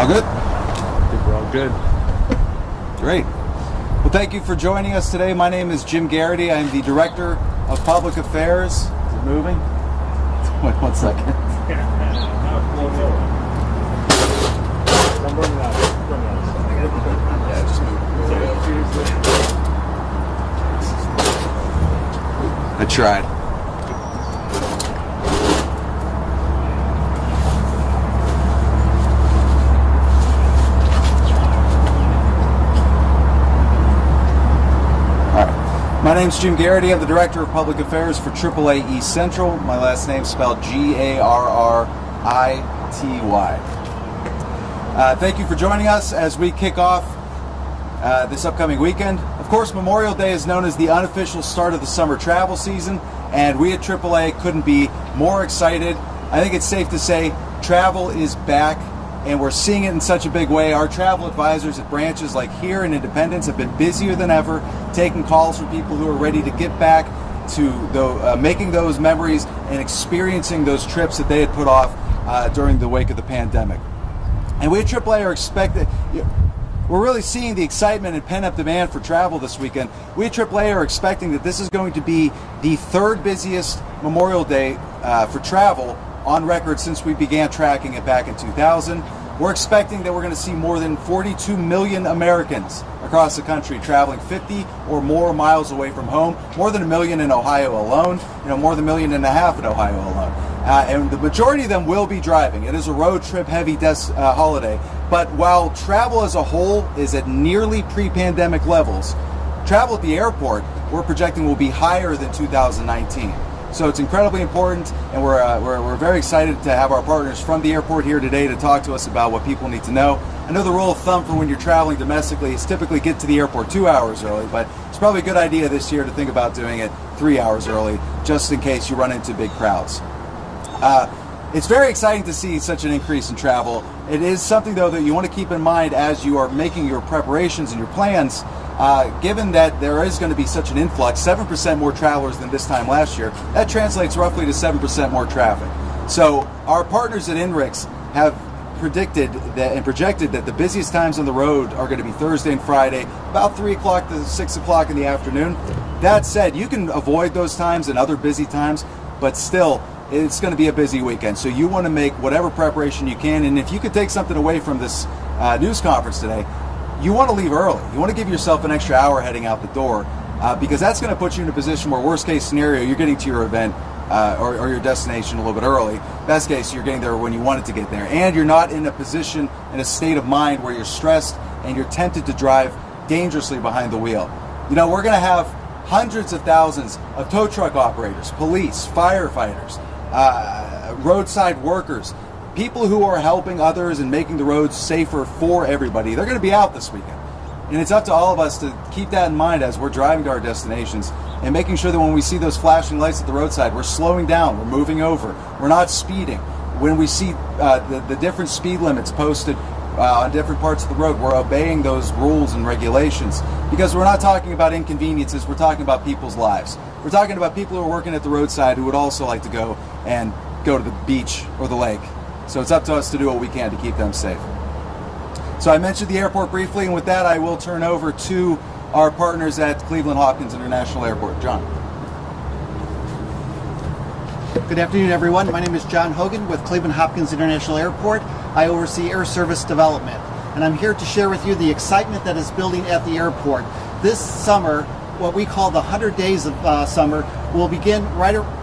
All good? I think we're all good. Great. Well, thank you for joining us today. My name is Jim Garrity. I'm the Director of Public Affairs. Is it moving? Wait 1 second. Yeah, just move. I tried. My name's Jim Garrity. I'm the Director of Public Affairs for AAA East Central. My last name's spelled Garrity. Thank you for joining us as we kick off this upcoming weekend. Of course, Memorial Day is known as the unofficial start of the summer travel season, and we at AAA couldn't be more excited. I think it's safe to say travel is back, and we're seeing it in such a big way. Our travel advisors at branches like here in Independence have been busier than ever, taking calls from people who are ready to get back to making those memories and experiencing those trips that they had put off during the wake of the pandemic. And we at AAA we're really seeing the excitement and pent-up demand for travel this weekend. We at AAA are expecting that this is going to be the third busiest Memorial Day for travel on record since we began tracking it back in 2000. We're expecting that we're going to see more than 42 million Americans across the country traveling 50 or more miles away from home, more than 1 million in Ohio alone, more than 1.5 million in Ohio alone. And the majority of them will be driving. It is a road trip heavy holiday. But while travel as a whole is at nearly pre-pandemic levels, travel at the airport we're projecting will be higher than 2019. So it's incredibly important, and we're very excited to have our partners from the airport here today to talk to us about what people need to know. I know the rule of thumb for when you're traveling domestically is typically get to the airport 2 hours early, but it's probably a good idea this year to think about doing it 3 hours early, just in case you run into big crowds. It's very exciting to see such an increase in travel. It is something, though, that you want to keep in mind as you are making your preparations and your plans. Given that there is going to be such an influx, 7% more travelers than this time last year, that translates roughly to 7% more traffic. So our partners at INRIX have predicted that and projected that the busiest times on the road are going to be Thursday and Friday, about 3 o'clock to 6 o'clock in the afternoon. That said, you can avoid those times and other busy times, but still, it's going to be a busy weekend. So you want to make whatever preparation you can, and if you could take something away from this news conference today, you want to leave early. You want to give yourself an extra hour heading out the door because that's going to put you in a position where, worst case scenario, you're getting to your event or your destination a little bit early. Best case, you're getting there when you wanted to get there. And you're not in a position, in a state of mind where you're stressed and you're tempted to drive dangerously behind the wheel. We're going to have hundreds of thousands of tow truck operators, police, firefighters, roadside workers, people who are helping others and making the roads safer for everybody. They're going to be out this weekend. And it's up to all of us to keep that in mind as we're driving to our destinations and making sure that when we see those flashing lights at the roadside, we're slowing down, we're moving over, we're not speeding. When we see the different speed limits posted on different parts of the road, we're obeying those rules and regulations because we're not talking about inconveniences, we're talking about people's lives. We're talking about people who are working at the roadside who would also like to go to the beach or the lake. So it's up to us to do what we can to keep them safe. So I mentioned the airport briefly, and with that I will turn over to our partners at Cleveland Hopkins International Airport. John. Good afternoon, everyone. My name is John Hogan with Cleveland Hopkins International Airport. I oversee air service development, and I'm here to share with you the excitement that is building at the airport. This summer, what we call the 100 days of summer, will begin right around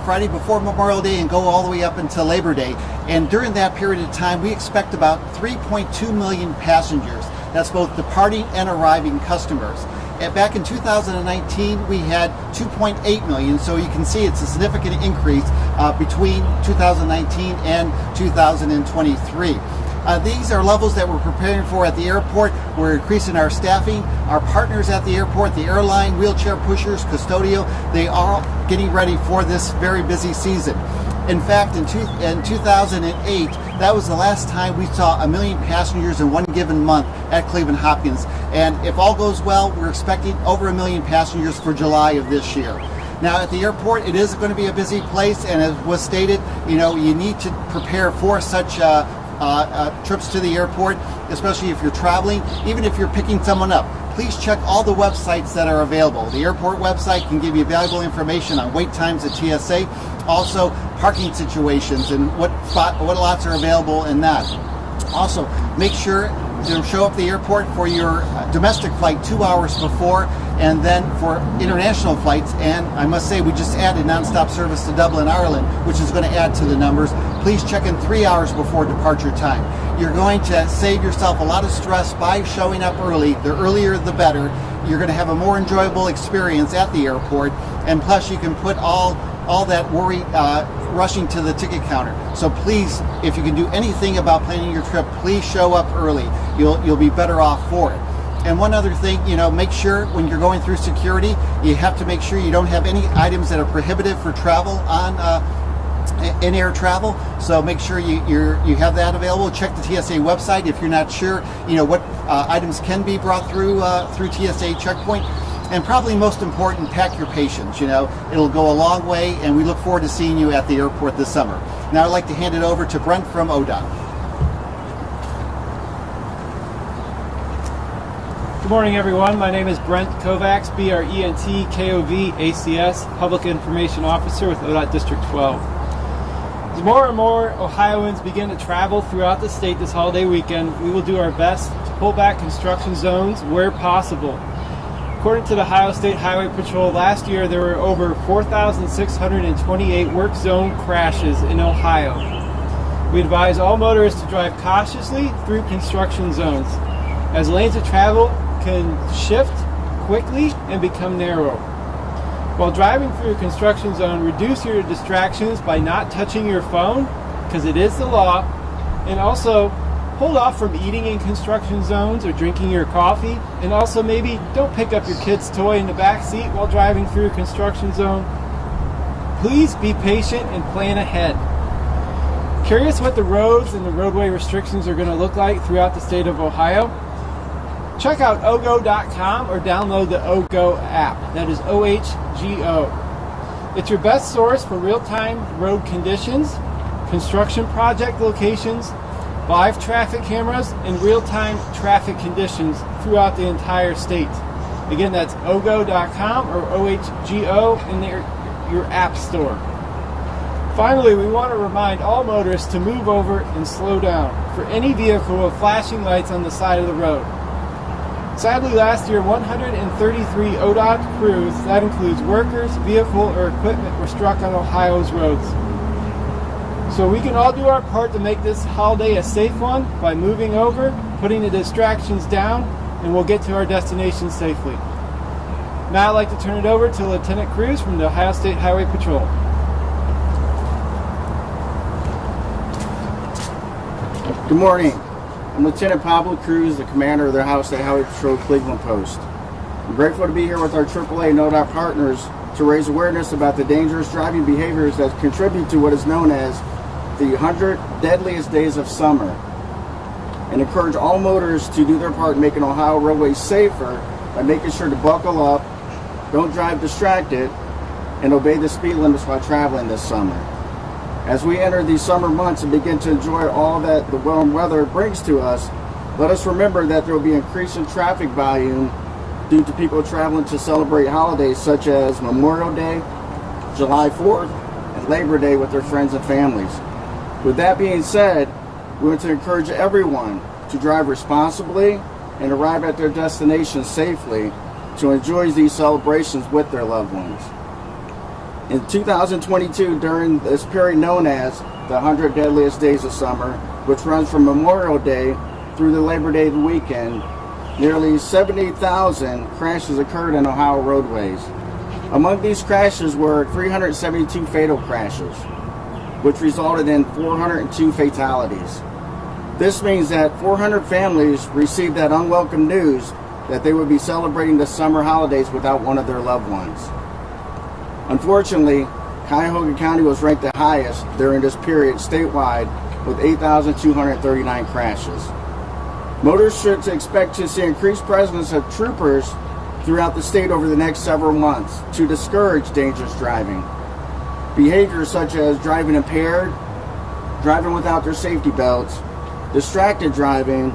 Friday before Memorial Day and go all the way up until Labor Day. And during that period of time, we expect about 3.2 million passengers. That's both departing and arriving customers. And back in 2019, we had 2.8 million, so you can see it's a significant increase between 2019 and 2023. These are levels that we're preparing for at the airport. We're increasing our staffing. Our partners at the airport, the airline, wheelchair pushers, custodial, they are getting ready for this very busy season. In fact, in 2008, that was the last time we saw 1 million passengers in one given month at Cleveland Hopkins. And if all goes well, we're expecting over 1 million passengers for July of this year. Now at the airport, it is going to be a busy place, and as was stated, you need to prepare for such trips to the airport, especially if you're traveling, even if you're picking someone up. Please check all the websites that are available. The airport website can give you valuable information on wait times at TSA, also parking situations and what lots are available and that. Also, make sure to show up at the airport for your domestic flight 2 hours before, and then for international flights. And I must say, we just added nonstop service to Dublin, Ireland, which is going to add to the numbers. Please check in 3 hours before departure time. You're going to save yourself a lot of stress by showing up early. The earlier the better. You're going to have a more enjoyable experience at the airport, and plus you can put all that worry rushing to the ticket counter. So please, if you can do anything about planning your trip, please show up early. You'll be better off for it. And one other thing, make sure when you're going through security, you have to make sure you don't have any items that are prohibitive for travel on in-air travel. So make sure you have that available. Check the TSA website if you're not sure, what items can be brought through TSA checkpoint. And probably most important, pack your patience. It'll go a long way, and we look forward to seeing you at the airport this summer. Now I'd like to hand it over to Brent from ODOT. Good morning, everyone. My name is Brent Kovacs, B-R-E-N-T-K-O-V-A-C-S, Public Information Officer with ODOT District 12. As more and more Ohioans begin to travel throughout the state this holiday weekend, we will do our best to pull back construction zones where possible. According to the Ohio State Highway Patrol, last year there were over 4,628 work zone crashes in Ohio. We advise all motorists to drive cautiously through construction zones, as lanes of travel can shift quickly and become narrow. While driving through a construction zone, reduce your distractions by not touching your phone, because it is the law, and also hold off from eating in construction zones or drinking your coffee, and also maybe don't pick up your kid's toy in the back seat while driving through a construction zone. Please be patient and plan ahead. Curious what the roads and the roadway restrictions are going to look like throughout the state of Ohio? Check out ogo.com or download the OGO app. That is OHGO. It's your best source for real-time road conditions, construction project locations, live traffic cameras, and real-time traffic conditions throughout the entire state. Again, that's ogo.com or OHGO in your app store. Finally, we want to remind all motorists to move over and slow down for any vehicle with flashing lights on the side of the road. Sadly, last year, 133 ODOT crews, that includes workers, vehicle, or equipment, were struck on Ohio's roads. So we can all do our part to make this holiday a safe one by moving over, putting the distractions down, and we'll get to our destination safely. Now I'd like to turn it over to Lieutenant Cruz from the Ohio State Highway Patrol. Good morning. I'm Lieutenant Pablo Cruz, the commander of the Ohio State Highway Patrol Cleveland Post. I'm grateful to be here with our AAA and ODOT partners to raise awareness about the dangerous driving behaviors that contribute to what is known as the 100 deadliest days of summer, and encourage all motorists to do their part in making Ohio roadways safer by making sure to buckle up, don't drive distracted, and obey the speed limits while traveling this summer. As we enter these summer months and begin to enjoy all that the warm weather brings to us, let us remember that there will be increasing traffic volume due to people traveling to celebrate holidays such as Memorial Day, July 4th, and Labor Day with their friends and families. With that being said, we want to encourage everyone to drive responsibly and arrive at their destination safely to enjoy these celebrations with their loved ones. In 2022, during this period known as the 100 Deadliest Days of Summer, which runs from Memorial Day through the Labor Day weekend, nearly 70,000 crashes occurred on Ohio roadways. Among these crashes were 372 fatal crashes, which resulted in 402 fatalities. This means that 400 families received that unwelcome news that they would be celebrating the summer holidays without one of their loved ones. Unfortunately, Cuyahoga County was ranked the highest during this period statewide with 8,239 crashes. Motorists should expect to see increased presence of troopers throughout the state over the next several months to discourage dangerous driving. Behaviors such as driving impaired, driving without their safety belts, distracted driving,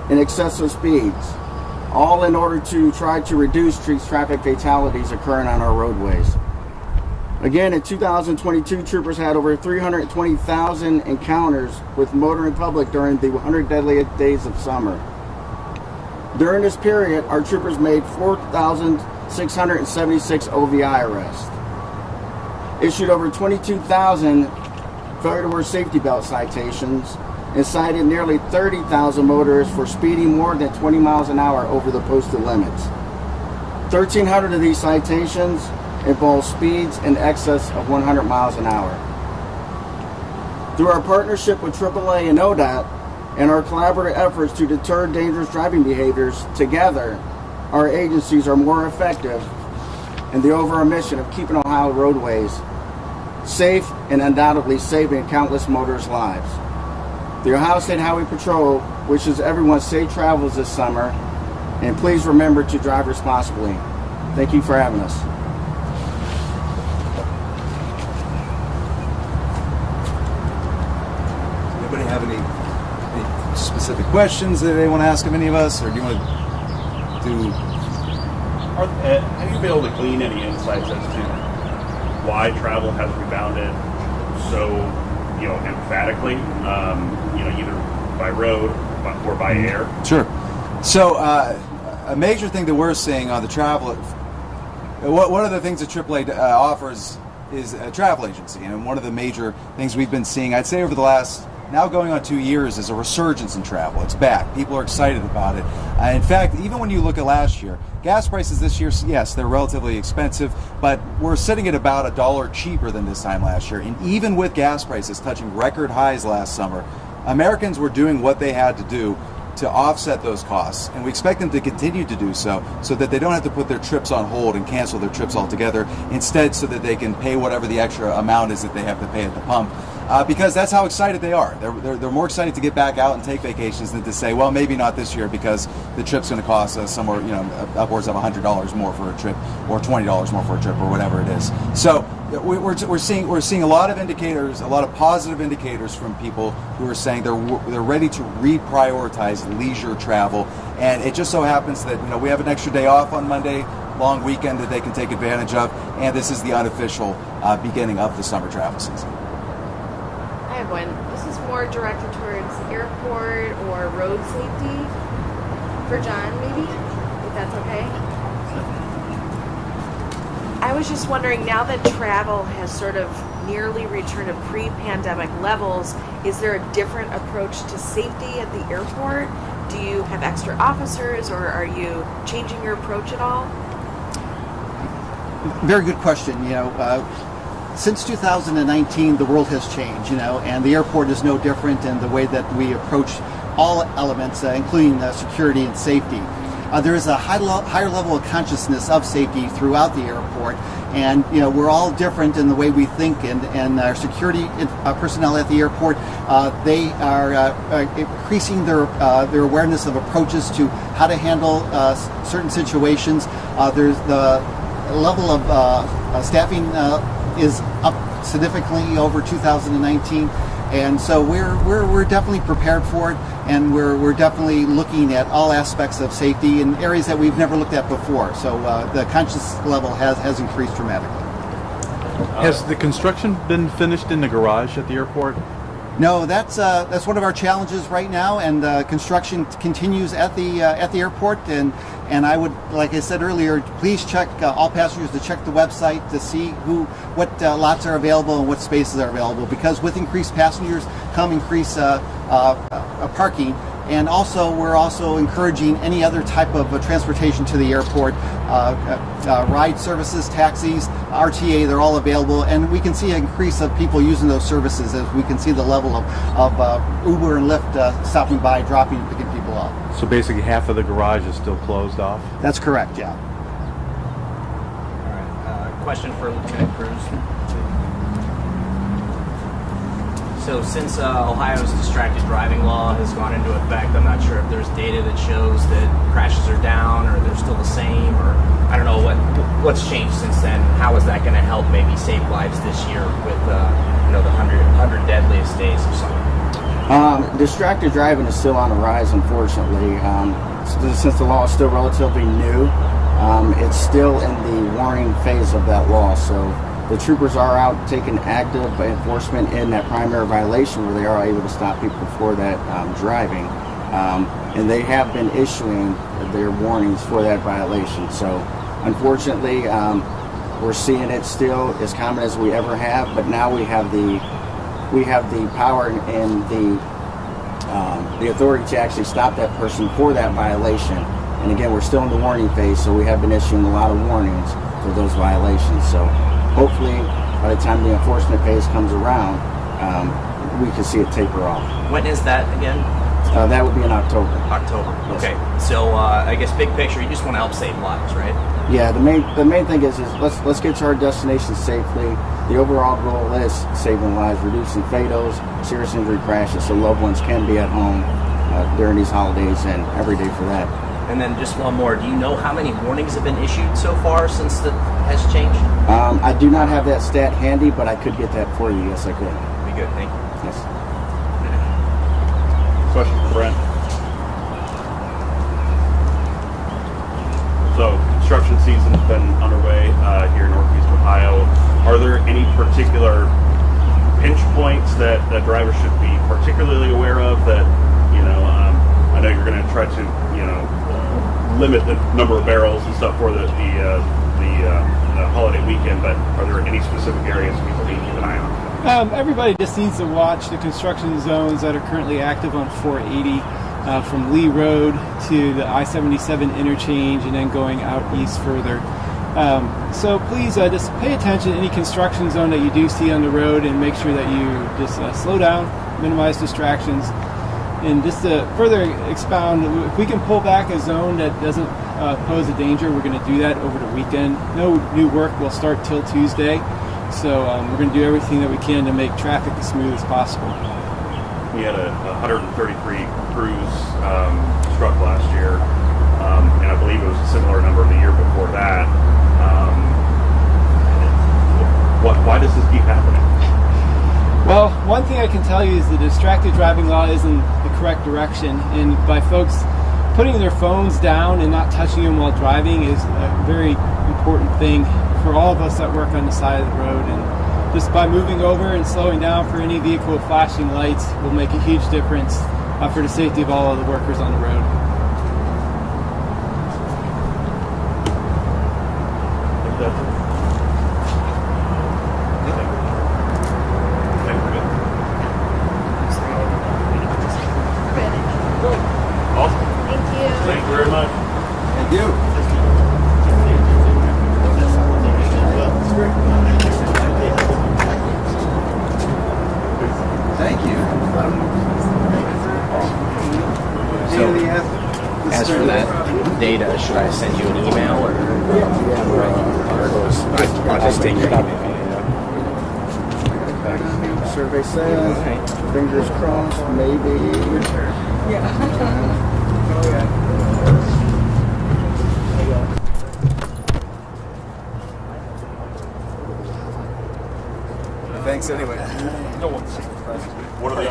and excessive speeds, all in order to try to reduce traffic fatalities occurring on our roadways. Again, in 2022, troopers had over 320,000 encounters with motoring public during the 100 deadliest days of summer. During this period, our troopers made 4,676 OVI arrests, issued over 22,000 failure to wear safety belt citations, and cited nearly 30,000 motorists for speeding more than 20 miles an hour over the posted limits. 1,300 of these citations involve speeds in excess of 100 miles an hour. Through our partnership with AAA and ODOT and our collaborative efforts to deter dangerous driving behaviors, together, our agencies are more effective in the overall mission of keeping Ohio roadways safe and undoubtedly saving countless motorists' lives. The Ohio State Highway Patrol wishes everyone safe travels this summer, and please remember to drive responsibly. Thank you for having us. Anybody have any specific questions that they want to ask of any of us, or do you want to do? Have you been able to glean any insights as to why travel has rebounded so, emphatically, either by road or by air? Sure. So a major thing that we're seeing on the travel, one of the things that AAA offers is a travel agency, and one of the major things we've been seeing, I'd say over the last, now going on 2 years, is a resurgence in travel. It's back. People are excited about it. In fact, even when you look at last year, gas prices this year, yes, they're relatively expensive, but we're sitting at about $1 cheaper than this time last year. And even with gas prices touching record highs last summer, Americans were doing what they had to do to offset those costs, and we expect them to continue to do so that they don't have to put their trips on hold and cancel their trips altogether, instead so that they can pay whatever the extra amount is that they have to pay at the pump. Because that's how excited they are. They're more excited to get back out and take vacations than to say, well, maybe not this year because the trip's going to cost us somewhere, upwards of $100 more for a trip, or $20 more for a trip, or whatever it is. So we're seeing a lot of indicators, a lot of positive indicators from people who are saying they're ready to reprioritize leisure travel, and it just so happens that we have an extra day off on Monday, long weekend that they can take advantage of, and this is the unofficial beginning of the summer travel season. I have one. This is more directed towards airport or road safety for John, maybe, if that's okay. I was just wondering, now that travel has sort of nearly returned to pre-pandemic levels, is there a different approach to safety at the airport? Do you have extra officers, or are you changing your approach at all? Very good question. Since 2019, the world has changed, and the airport is no different in the way that we approach all elements, including security and safety. There is a higher level of consciousness of safety throughout the airport, and we're all different in the way we think. And our security personnel at the airport, they are increasing their awareness of approaches to how to handle certain situations. There's the level of staffing is up significantly over 2019, and so we're definitely prepared for it, and we're definitely looking at all aspects of safety in areas that we've never looked at before. So the conscious level has increased dramatically. Has the construction been finished in the garage at the airport? No, that's one of our challenges right now, and construction continues at the airport. And I would, like I said earlier, please check all passengers to check the website to see what lots are available and what spaces are available. Because with increased passengers come increased parking, and also we're also encouraging any other type of transportation to the airport. Ride services, taxis, RTA, they're all available, and we can see an increase of people using those services as we can see the level of Uber and Lyft stopping by, dropping and picking people up. So basically half of the garage is still closed off? That's correct, yeah. All right. Question for Lieutenant Cruz. So since Ohio's distracted driving law has gone into effect, I'm not sure if there's data that shows that crashes are down or they're still the same, or I don't know what's changed since then. How is that going to help maybe save lives this year with the 100 deadliest days of summer? Distracted driving is still on the rise, unfortunately. Since the law is still relatively new, it's still in the warning phase of that law. So the troopers are out taking active enforcement in that primary violation where they are able to stop people for that driving. And they have been issuing their warnings for that violation. So unfortunately, we're seeing it still as common as we ever have, but now we have the power and the authority to actually stop that person for that violation. And again, we're still in the warning phase, so we have been issuing a lot of warnings for those violations. So hopefully, by the time the enforcement phase comes around, we can see it taper off. When is that again? That would be in October. October. Yes. Okay. So I guess big picture, you just want to help save lives, right? Yeah. The main thing is let's get to our destination safely. The overall goal is saving lives, reducing fatals, serious injury crashes, so loved ones can be at home during these holidays and every day for that. And then just one more. Do you know how many warnings have been issued so far since that has changed? I do not have that stat handy, but I could get that for you. Yes, I could. Be good. Thank you. Yes. Question for Brent. So, construction season's been underway here in Northeast Ohio. Are there any particular pinch points that drivers should be particularly aware of that, I know you're going to try to, limit the number of barrels and stuff for the holiday weekend, but are there any specific areas people need to keep an eye on? Everybody just needs to watch the construction zones that are currently active on 480 from Lee Road to the I-77 interchange and then going out east further. So please just pay attention to any construction zone that you do see on the road and make sure that you just slow down, minimize distractions. And just to further expound, if we can pull back a zone that doesn't pose a danger, we're going to do that over the weekend. No new work will start till Tuesday, so we're going to do everything that we can to make traffic as smooth as possible. We had a 133 crews struck last year, and I believe it was a similar number the year before that. Why does this keep happening? Well, one thing I can tell you is the distracted driving law isn't the correct direction, and by folks putting their phones down and not touching them while driving is a very important thing for all of us that work on the side of the road. And just by moving over and slowing down for any vehicle with flashing lights will make a huge difference for the safety of all of the workers on the road. Thank you very much. Thank you. Thank you. So, as for that data, should I send you an email or I'll just take your email? Survey says, fingers crossed, maybe. Thanks anyway. What are the